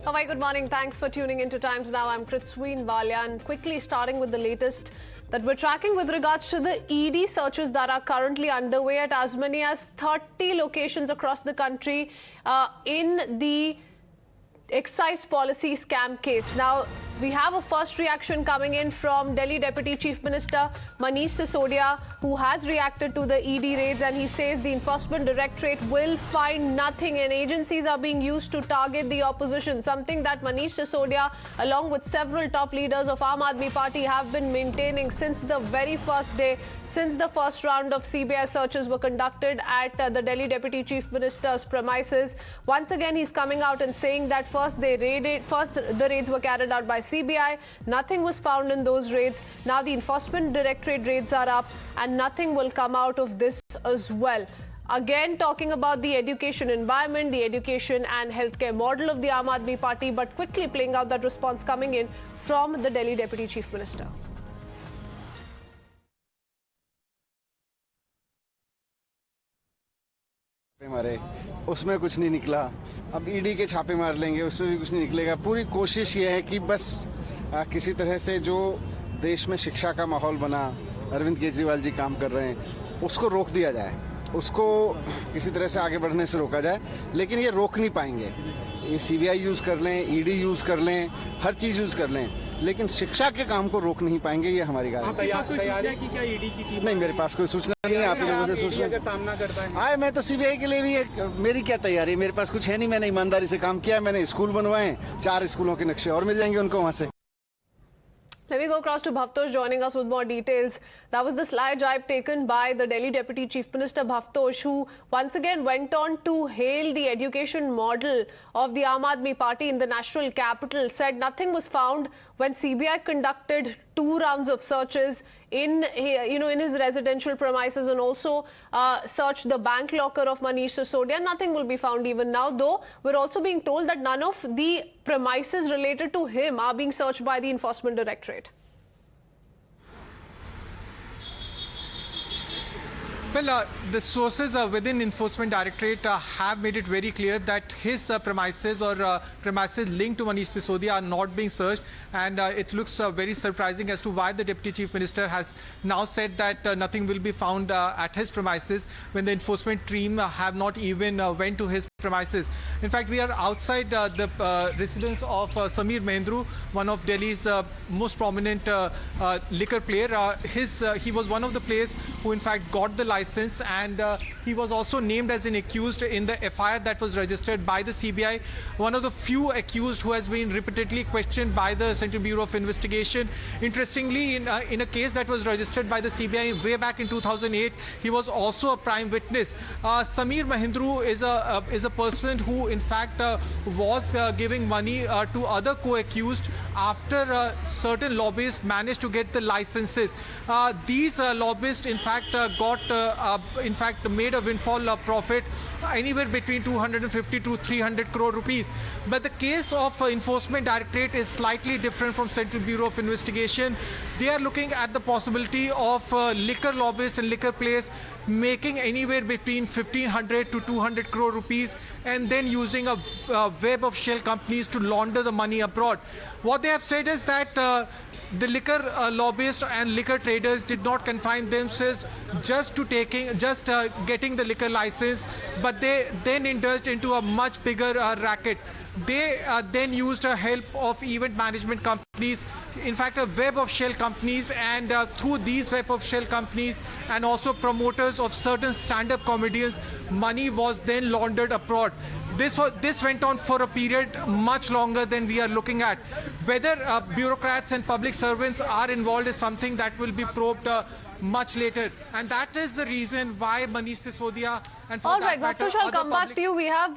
Oh, very good morning. Thanks for tuning into Times Now. I'm Kuch and quickly starting with the latest that we're tracking with regards to the ED searches that are currently underway at as many as 30 locations across the country in the excise policy scam case. Now, we have a first reaction coming in from Delhi Deputy Chief Minister Manish Sisodia, who has reacted to the ED raids, and he says the Enforcement Directorate will find nothing and agencies are being used to target the opposition, something that Manish Sisodia, along with several top leaders of Aam Aadmi Party, have been maintaining since the very first day, since the first round of CBI searches were conducted at the Delhi Deputy Chief Minister's premises. Once again, he's coming out and saying that first the raids were carried out by CBI. Nothing was found in those raids. Now the Enforcement Directorate raids are up and nothing will come out of this as well. Again, talking about the education environment, the education and healthcare model of the Aam Aadmi Party, but quickly playing out that response coming in from the Delhi Deputy Chief Minister. मारे उसमें कुछ नहीं निकला। अब ED के छापे मार लेंगे, उसमें भी कुछ नहीं निकलेगा। पूरी कोशिश ये है कि बस किसी तरह से जो देश में शिक्षा का माहौल बना, अरविंद केजरीवाल जी काम कर रहे हैं, उसको रोक दिया जाए, उसको किसी तरह से आगे बढ़ने से रोका जाए। लेकिन ये रोक नहीं पाएंगे। ये सीबीआई यूज कर लें, ईडी यूज कर लें, हर चीज यूज कर लें, लेकिन शिक्षा के काम को रोक नहीं पाएंगे। ये हमारी तैयारी की क्या ईडी की टीम? नहीं, मेरे पास कोई सूचना नहीं है। आप लोगों से सूचना अगर सामना करता है आए, मैं तो सीबीआई के लिए भी मेरी क्या तैयारी, मेरे पास कुछ है नहीं। मैंने ईमानदारी से काम किया, मैंने स्कूल बनवाए, 4 स्कूलों के नक्शे और मिल जाएंगे उनको वहां से। Let me go across to Bhavtosh joining us with more details. That was the slide jibe taken by the Delhi Deputy Chief Minister Bhavtosh, who once again went on to hail the education model of the Aam Aadmi Party in the national capital, said nothing was found when CBI conducted 2 rounds of searches in his residential premises and also searched the bank locker of Manish Sisodia. Nothing will be found even now, though we're also being told that none of the premises related to him are being searched by the Enforcement Directorate. Well, the sources within Enforcement Directorate have made it very clear that his premises or premises linked to Manish Sisodia are not being searched, and it looks very surprising as to why the Deputy Chief Minister has now said that nothing will be found at his premises when the enforcement team have not even went to his premises. In fact, we are outside the residence of Sameer Mahendru, one of Delhi's most prominent liquor player. He was one of the players who in fact got the license, and he was also named as an accused in the FIR that was registered by the CBI. One of the few accused who has been repeatedly questioned by the Central Bureau of Investigation. Interestingly, in a case that was registered by the CBI way back in 2008, he was also a prime witness. Sameer Mahendru is a person who in fact was giving money to other co-accused after certain lobbyists managed to get the licenses. These lobbyists in fact made a windfall profit anywhere between 250 to 300 crore rupees. But the case of Enforcement Directorate is slightly different from Central Bureau of Investigation. They are looking at the possibility of liquor lobbyists and liquor players making anywhere between 1500 to 200 crore rupees and then using a web of shell companies to launder the money abroad. What they have said is that the liquor lobbyists and liquor traders did not confine themselves just to getting the liquor license, but they then indulged into a much bigger racket. They then used the help of event management companies, in fact a web of shell companies, and through these web of shell companies and also promoters of certain stand-up comedians, money was then laundered abroad. This went on for a period much longer than we are looking at. Whether bureaucrats and public servants are involved is something that will be probed much later, and that is the reason why Manish Sisodia and for all that right, matter, Bhavtosh, I'll come back to you. We have